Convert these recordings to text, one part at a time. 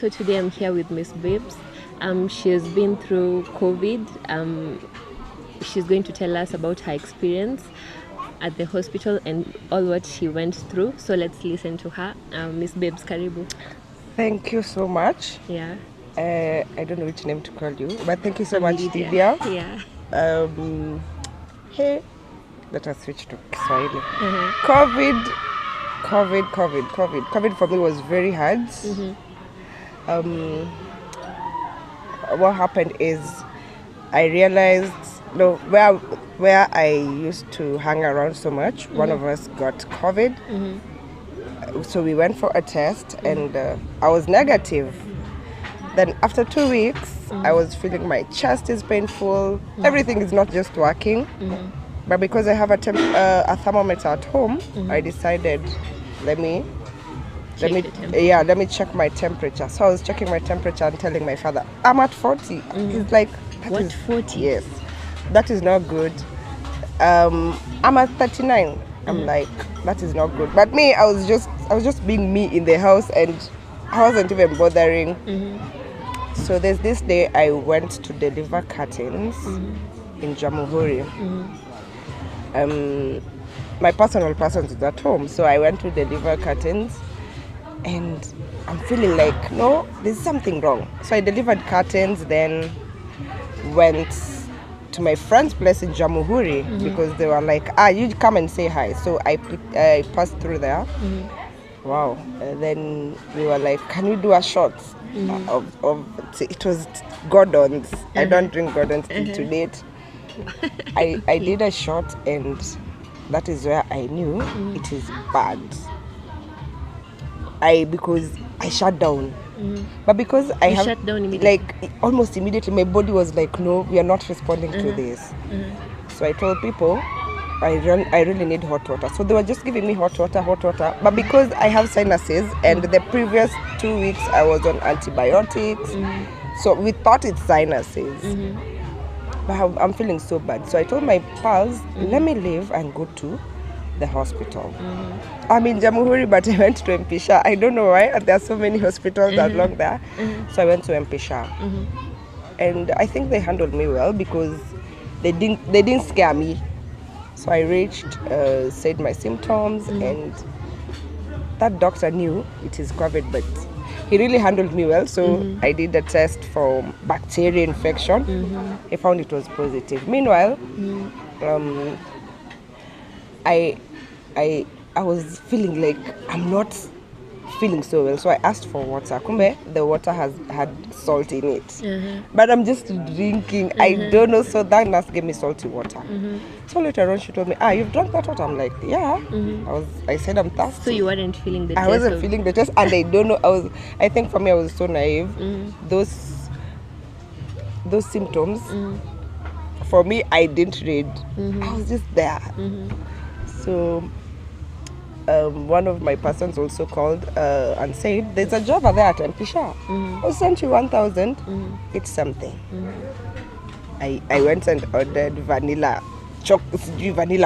So today I'm here with Miss Babes. She has been through COVID. She's going to tell us about her experience at the hospital and all what she went through. So let's listen to her. Miss Babes, karibu. Thank you so much. Yeah. I don't know which name to call you, but thank you so much, Lydia. Lydia. Yeah. Hey, let us switch to Kiswahili. COVID for me was very hard. What happened is I realized where I used to hang around so much, one of us got COVID. So we went for a test and I was negative. Then after 2 weeks, I was feeling my chest is painful. Everything is not just working. But because I have a thermometer at home, I decided let me check my temperature. So I was checking my temperature and telling my father, I'm at 40. He's like, What, 40? Yes, that is not good. I'm at 39. I'm like, that is not good. But me, I was just being me in the house and I wasn't even bothering. So there's this day I went to deliver curtains in Jamhuri. My personal person is at home, so I went to deliver curtains and I'm feeling like, no, there's something wrong. So I delivered curtains, then went to my friend's place in Jamhuri because they were like, you come and say hi. So I passed through there. Wow. And then we were like, can we do a shot of it was Gordon's. I don't drink Gordon's till to date. I did a shot and that is where I knew it is bad. Because I shut down. But because I shut down immediately? Like almost immediately, my body was like, no, we are not responding to this. So I told people, I really need hot water. So they were just giving me hot water. But because I have sinuses and the previous 2 weeks I was on antibiotics, so we thought it's sinuses. But I'm feeling so bad. So I told my pals, let me leave and go to the hospital. I'm in Jamhuri, but I went to Mpisha. I don't know why. There are so many hospitals along there. So I went to Mpisha. And I think they handled me well because they didn't scare me. So I reached, said my symptoms, and that doctor knew it is COVID, but he really handled me well. So I did a test for bacterial infection. He found it was positive. Meanwhile, I was feeling like I'm not feeling so well. So I asked for water. Kumbe, the water had salt in it. But I'm just drinking. I don't know. So that nurse gave me salty water. So later on she told me, you've drunk that water? I'm like, yeah. I said I'm thirsty. So you weren't feeling the taste? I wasn't feeling the taste, and I don't know. I think for me I was so naive. Those symptoms, for me, I didn't read. I was just there. So one of my persons also called and said, there's a job there at Mpisha. I'll send you 1,000. It's something. I went and ordered vanilla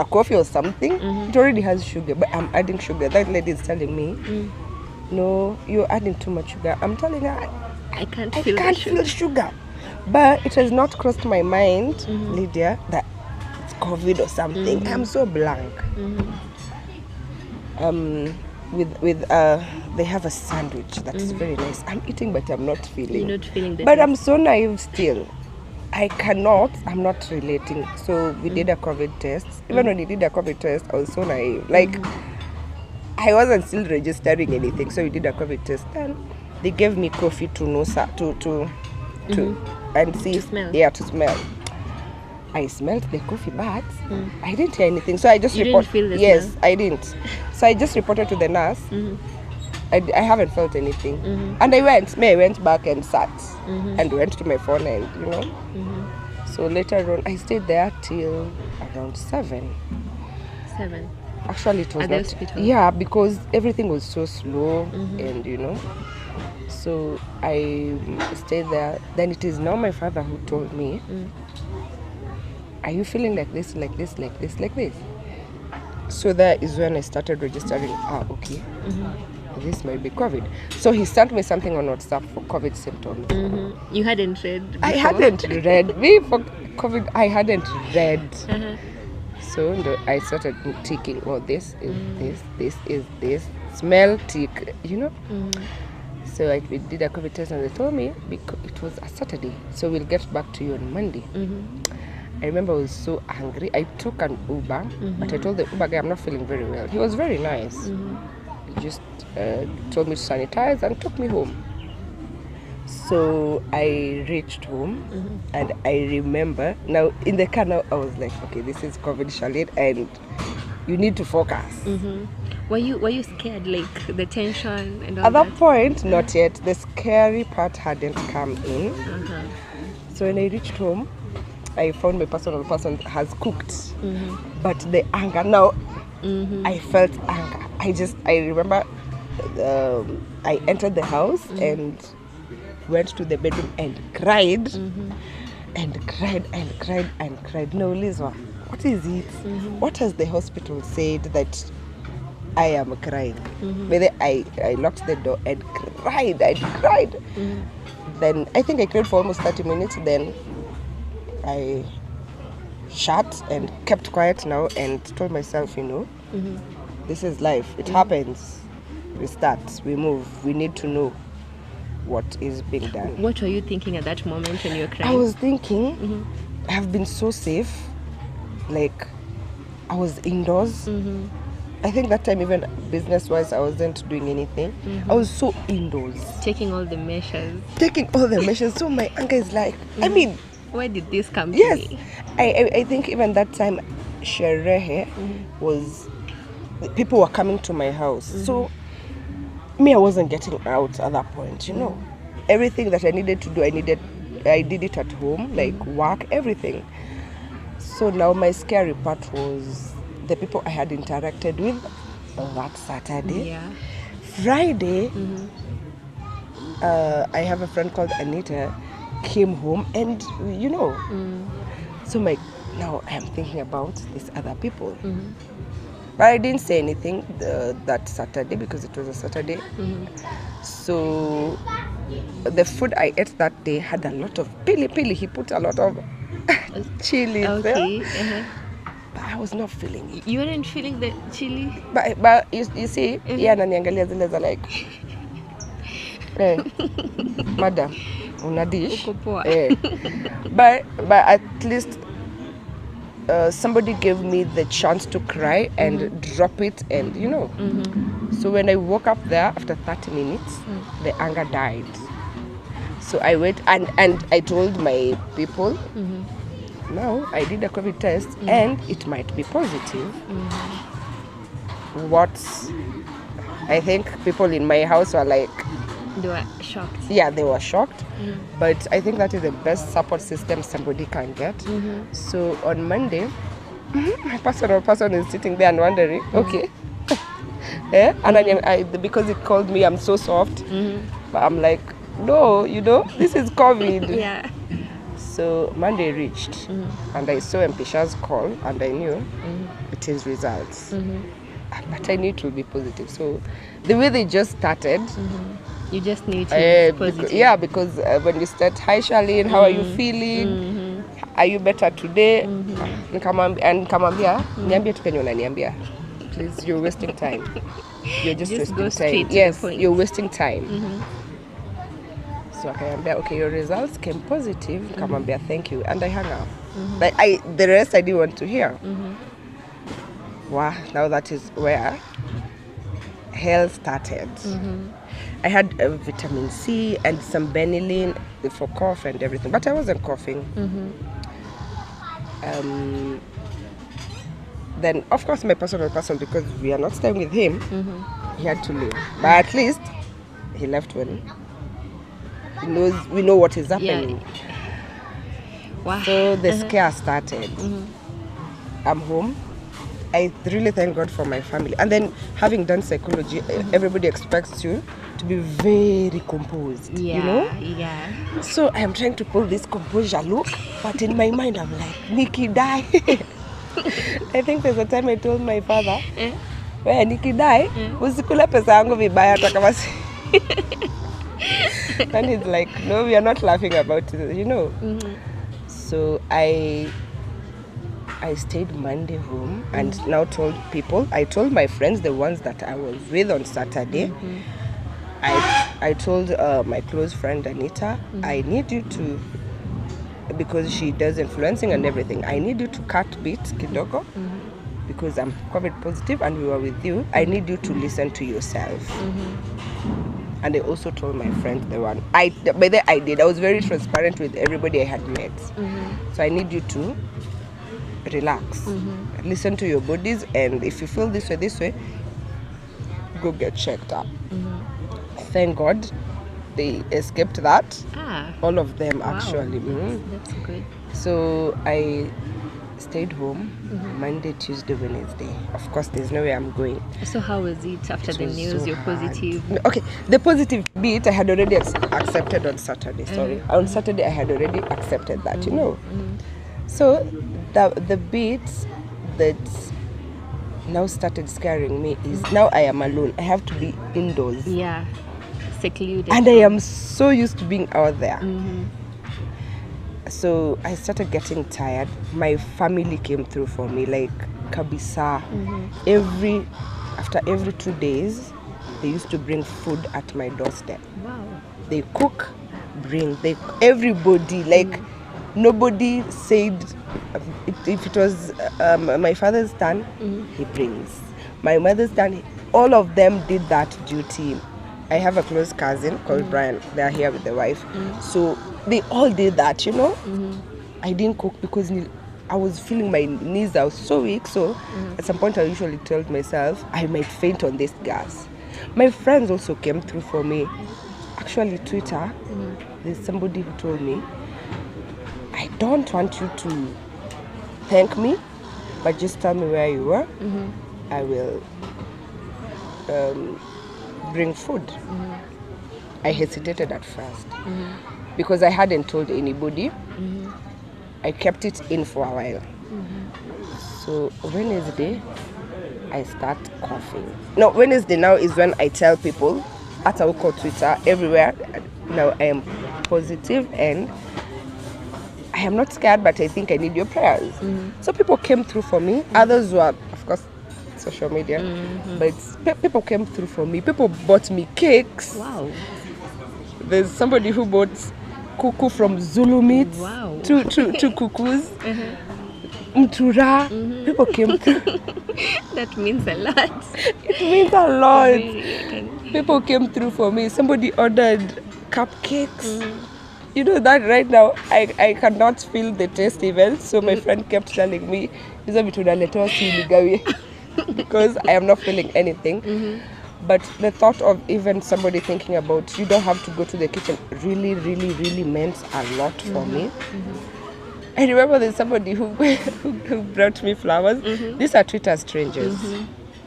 coffee or something. It already has sugar, but I'm adding sugar. That lady is telling me, no, you're adding too much sugar. I'm telling her, I can't feel sugar. But it has not crossed my mind, Lydia, that it's COVID or something. I'm so blank. They have a sandwich that is very nice. I'm eating, but I'm not feeling. You're not feeling the But taste. I'm so naive still. I'm not relating. So we did a COVID test. Even when we did a COVID test, I was so naive. Like, I wasn't still registering anything. So we did a COVID test. And they gave me coffee to nusa, to and see. To smell. Yeah, to smell. I smelled the coffee, but I didn't hear anything. So I just reported. Didn't feel the Yes, smell? I didn't. So I just reported to the nurse. I haven't felt anything. And I went back and sat and went to my phone and, So later on, I stayed there till around 7. 7? Actually, it was at the not. hospital? Yeah, because everything was so slow and, So I stayed there. Then it is now my father who told me, are you feeling like this, like this, like this, like this? So that is when I started registering. Okay. this might be COVID. So he sent me something on WhatsApp for COVID symptoms. You hadn't read before? I hadn't read. Me for COVID, I hadn't read. So I started ticking. Oh, this is this is this. Smell, tick, you know. So we did a COVID test and they told me because it was a Saturday, so we'll get back to you on Monday. I remember I was so angry. I took an Uber, but I told the Uber guy I'm not feeling very well. He was very nice. He just told me to sanitize and took me home. So I reached home and I remember, now in the car now I was like, okay, this is COVID, Charlotte, and you need to focus. Were you scared, like the tension and all At that point, not yet. The scary part hadn't come in. So when I reached home, I found my personal person has cooked. But the anger, now I felt anger. I remember I entered the house and went to the bedroom and cried. And cried and cried and cried. No, Lizwa, what is it? What has the hospital said that I am crying? Maybe I locked the door and cried. I cried. Then I think I cried for almost 30 minutes. Then I shut and kept quiet now and told myself, this is life. It happens. We start. We move. We need to know what is being done. What were you thinking at that moment when you were crying? I was thinking, I have been so safe. Like, I was indoors. I think that time, even business-wise, I wasn't doing anything. I was so indoors. Taking all the measures. So my anger is like, I mean... Where did this come to Yes. me? I think even that time, Sherehe was... People were coming to my house. So, me, I wasn't getting out at that point, Everything that I needed to do, I did it at home, like work, everything. So now my scary part was the people I had interacted with that Saturday. Yeah. Friday, I have a friend called Anita, came home and, so now I'm thinking about these other people. But I didn't say anything that Saturday because it was a Saturday. So the food I ate that day had a lot of pili. He put a lot of chili there. But I was not feeling it. You weren't feeling the chili? But you see, ananiangalia zile za like, madam, una dish. But at least somebody gave me the chance to cry and drop it, and So when I woke up there after 30 minutes, the anger died. So I went and I told my people, now I did a COVID test and it might be positive. I think people in my house were like... They were shocked. Yeah, they were shocked. But I think that is the best support system somebody can get. So on Monday, my personal person is sitting there and wondering, okay. And because it called me, I'm so soft. But I'm like, no, this is COVID. Yeah. So Monday reached and I saw Mpisha's call and I knew it is results. But I knew it will be positive. So the way they just started, you just need to be positive. Because when you start, hi Charlene, how are you feeling? Are you better today? And Kamambia, niambia tu kenye unaniambia. Please, you're wasting time. You're just wasting time. Yes, you're wasting time. So Kamambia, okay, your results came positive. Kamambia, thank you. And I hung up. But the rest I didn't want to hear. Wow, now that is where hell started. I had vitamin C and some Benylin for cough and everything, but I wasn't coughing. Then, of course, my personal person, because we are not staying with him, he had to leave. But at least he left when we know what is happening. Wow. So the scare started. I'm home. I really thank God for my family. And then having done psychology, everybody expects you to be very composed, Yeah. So I'm trying to pull this composure look, but in my mind I'm like, Nikki, die. I think there's a time I told my father, wewe nikidai usikule pesa yangu vibaya hata kama and he's like, no, we are not laughing about it, you know. So I stayed Monday home and now told people. I told my friends, the ones that I was with on Saturday. I told my close friend Anita, I need you to, because she does influencing and everything, I need you to cut beat kidogo because I'm COVID positive and we were with you. I need you to listen to yourself. And I also told my friend the one by the I did. I was very transparent with everybody I had met. So I need you to relax, listen to your bodies, and if you feel this way, go get checked up. Thank God they escaped that. All of them actually. That's good. So I stayed home Monday, Tuesday, Wednesday. Of course, there's no way I'm going. So how was it after the news? So you're positive. Okay, the positive bit I had already accepted on Saturday. Sorry, on Saturday I had already accepted that. You know. So the bit that now started scaring me is now I am alone. I have to be indoors. Yeah, secluded. And I am so used to being out there. So I started getting tired. My family came through for me, like kabisa. After every 2 days, they used to bring food at my doorstep. Wow. They cook, bring. Everybody, like nobody said. If it was my father's turn, he brings. My mother's turn, all of them did that duty. I have a close cousin called Brian. They're here with the wife. So they all did that, you know. I didn't cook because I was feeling my knees. I was so weak. So at some point I usually told myself I might faint on this gas. My friends also came through for me. Actually, Twitter, there's somebody who told me, I don't want you to thank me, but just tell me where you were. I will bring food. I hesitated at first because I hadn't told anybody. I kept it in for a while. So Wednesday, I start coughing. No, Wednesday now is when I tell people at our Twitter, everywhere, now I am positive and I am not scared, but I think I need your prayers. So people came through for me. Others were, of course, social media, but people came through for me. People bought me cakes. Wow. There's somebody who bought kuku from Zulu meat. Wow. Two kukus. Mtura. People came through. That means a lot. It means a lot. People came through for me. Somebody ordered cupcakes. You know that right now I cannot feel the taste even. So my friend kept telling me, because I am not feeling anything. But the thought of even somebody thinking about you don't have to go to the kitchen really, really, really meant a lot for me. I remember there's somebody who brought me flowers. These are Twitter strangers.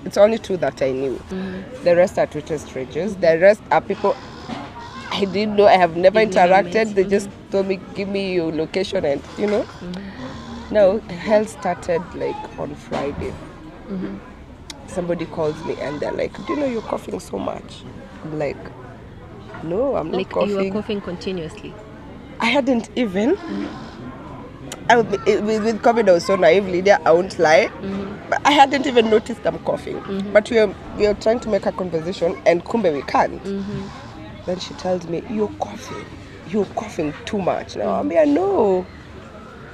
It's only 2 that I knew. The rest are Twitter strangers. The rest are people I didn't know. I have never interacted. They just told me, give me your location, and you know. Now hell started like on Friday. Somebody calls me and they're like, do you know you're coughing so much? I'm like, no, I'm not coughing. You were coughing continuously. I hadn't even. With COVID, I was so naive, Lydia, I won't lie. But I hadn't even noticed I'm coughing. But we are trying to make a conversation, and kumbe we can't. Then she tells me, you're coughing too much now. I'm like, no.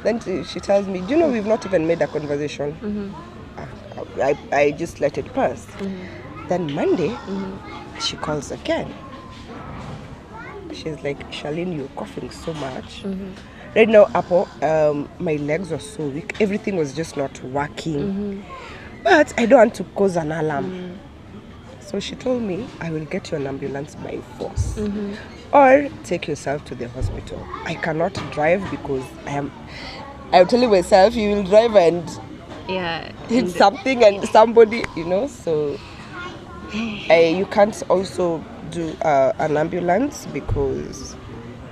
Then she tells me, do you know we've not even made a conversation? I just let it pass. Then Monday, she calls again. She's like, Charlene, you're coughing so much. Right now, Apple, my legs were so weak. Everything was just not working. But I don't want to cause an alarm. So she told me, I will get you an ambulance by force. Or take yourself to the hospital. I cannot drive because I'm telling myself, you will drive and hit something and somebody, you know. So you can't also do an ambulance because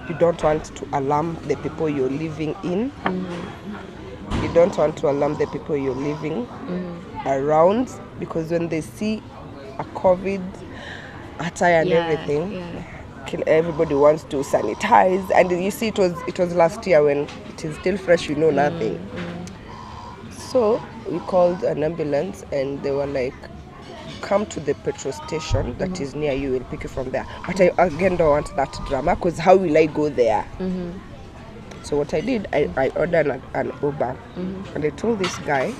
you don't want to alarm the people you're living in. You don't want to alarm the people you're living around, because when they see a COVID attire and everything, everybody wants to sanitize. And you see, it was last year when it is still fresh, nothing. So we called an ambulance, and they were like, come to the petrol station that is near you, we'll pick you from there. But I again don't want that drama, because how will I go there? So what I did, I ordered an Uber, and I told this guy,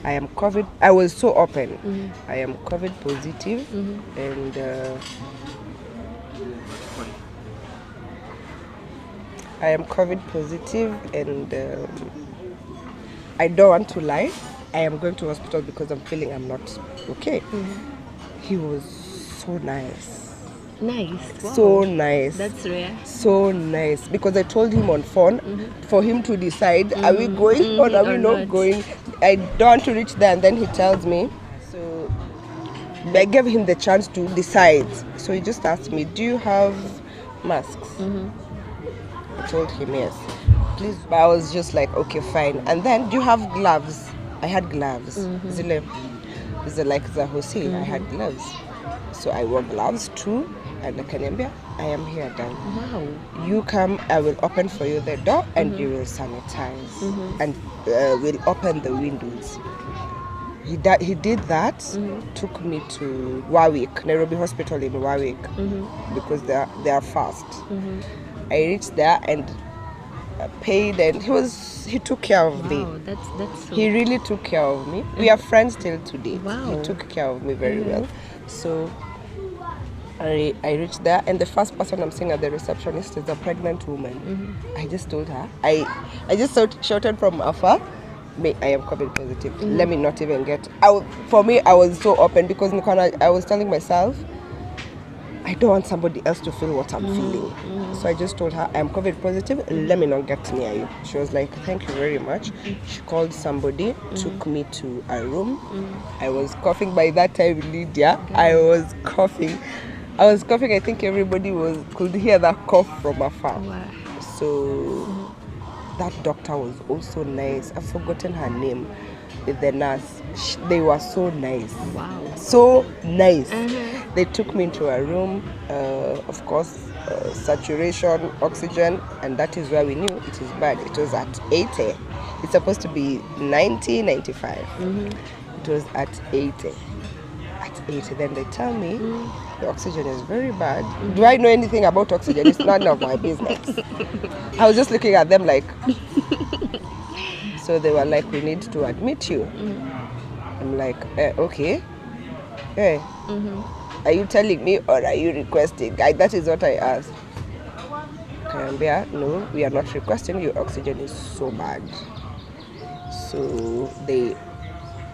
I am COVID. I was so open. I am COVID positive, and I am COVID positive, and I don't want to lie. I am going to hospital because I'm feeling I'm not okay. He was so nice. Nice. Wow. So nice. That's rare. So nice. Because I told him on phone for him to decide, are we going or are we not going? I don't want to reach there, and then he tells me. So I gave him the chance to decide. So he just asked me, do you have masks? I told him yes. Please. But I was just like, okay, fine. And then, do you have gloves? I had gloves. Zile like the Hosea, I had gloves. So I wore gloves too. And Akaniambia, I am here, darling. Wow. You come, I will open for you the door, and you will sanitize. And we'll open the windows. He did that, took me to Warwick, Nairobi Hospital in Warwick, because they are fast. I reached there and paid, and he took care of me. Wow, that's so... He really took care of me. We are friends till today. Wow. He took care of me very well. So I reached there, and the first person I'm seeing at the receptionist is a pregnant woman. I just told her, I just shouted from afar, I am COVID positive. Let me not even get... For me, I was so open, because I was telling myself, I don't want somebody else to feel what I'm feeling. So I just told her, I'm COVID positive, let me not get near you. She was like, thank you very much. She called somebody, took me to a room. I was coughing by that time, Lydia. I was coughing. I think everybody could hear that cough from afar. Wow. So that doctor was also nice. I've forgotten her name. The nurse, they were so nice. Wow. So nice. They took me into a room, of course, saturation, oxygen, and that is where we knew it is bad. It was at 80. It's supposed to be 90, 95. It was at 80. At 80, then they tell me the oxygen is very bad. Do I know anything about oxygen? It's none of my business. I was just looking at them like... So they were like, we need to admit you. I'm like, okay. Hey, are you telling me or are you requesting? That is what I asked. Kambia, no, we are not requesting. Your oxygen is so bad. So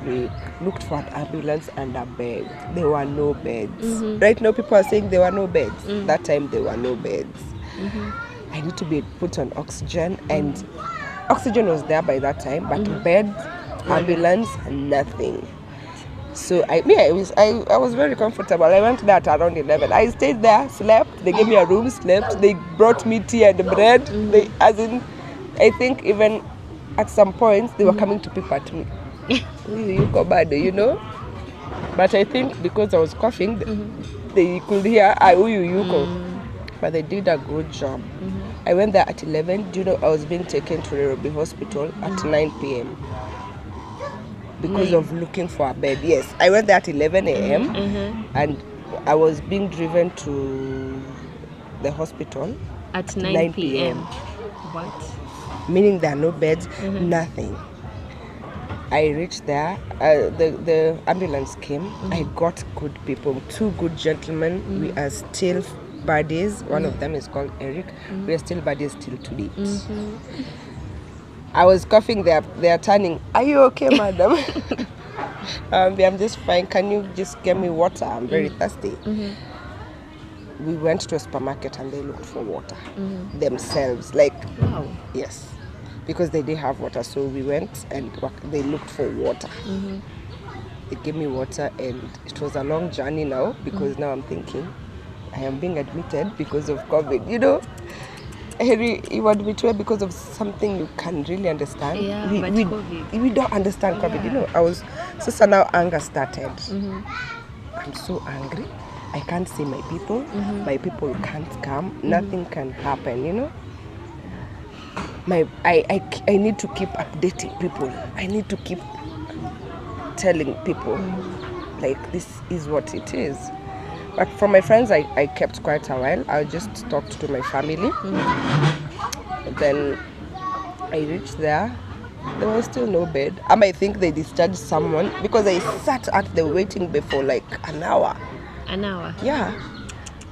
we looked for an ambulance and a bed. There were no beds. Right now people are saying there were no beds. That time there were no beds. I need to be put on oxygen, and oxygen was there by that time, but beds, ambulance, nothing. So I was very comfortable. I went there at around 11. I stayed there, slept. They gave me a room, slept. They brought me tea and bread. I think even at some points they were coming to pick at me. You go bad, But I think because I was coughing, they could hear you go. But they did a good job. I went there at 11. Do you know I was being taken to Nairobi Hospital at 9 p.m. because of looking for a bed. Yes, I went there at 11 a.m. And I was being driven to the hospital at 9 p.m. What? Meaning there are no beds, nothing. I reached there, the ambulance came. I got good people, 2 good gentlemen. We are still buddies. One of them is called Eric. We are still buddies till today. I was coughing, they are turning, are you okay, madam? I'm just fine. Can you just get me water? I'm very thirsty. We went to a supermarket and they looked for water themselves. Wow. Yes. Because they didn't have water, so we went and they looked for water. They gave me water, and it was a long journey now, because now I'm thinking I am being admitted because of COVID, Harry, you want me to because of something you can really understand. Yeah, but COVID. We don't understand COVID. You Yeah. know, so now anger started. I'm so angry. I can't see my people. My people can't come. Nothing can happen. You know. I need to keep updating people. I need to keep telling people like this is what it is. But from my friends, I kept quite a while. I just talked to my family. Then I reached there. There was still no bed. I think they discharged someone because I sat at the waiting bay for like an hour. An hour? Yeah.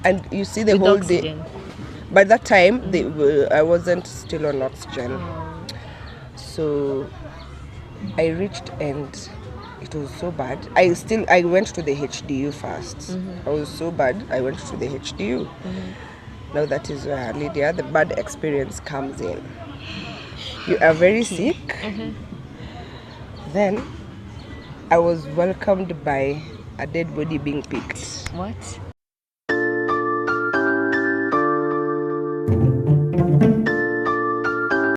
And you see the With whole oxygen. day. By that time, I wasn't still on oxygen. So I reached and it was so bad. I went to the HDU first. I was so bad. I went to the HDU. Now that is where, Lydia, the bad experience comes in. You are very sick. Then I was welcomed by a dead body being picked. What?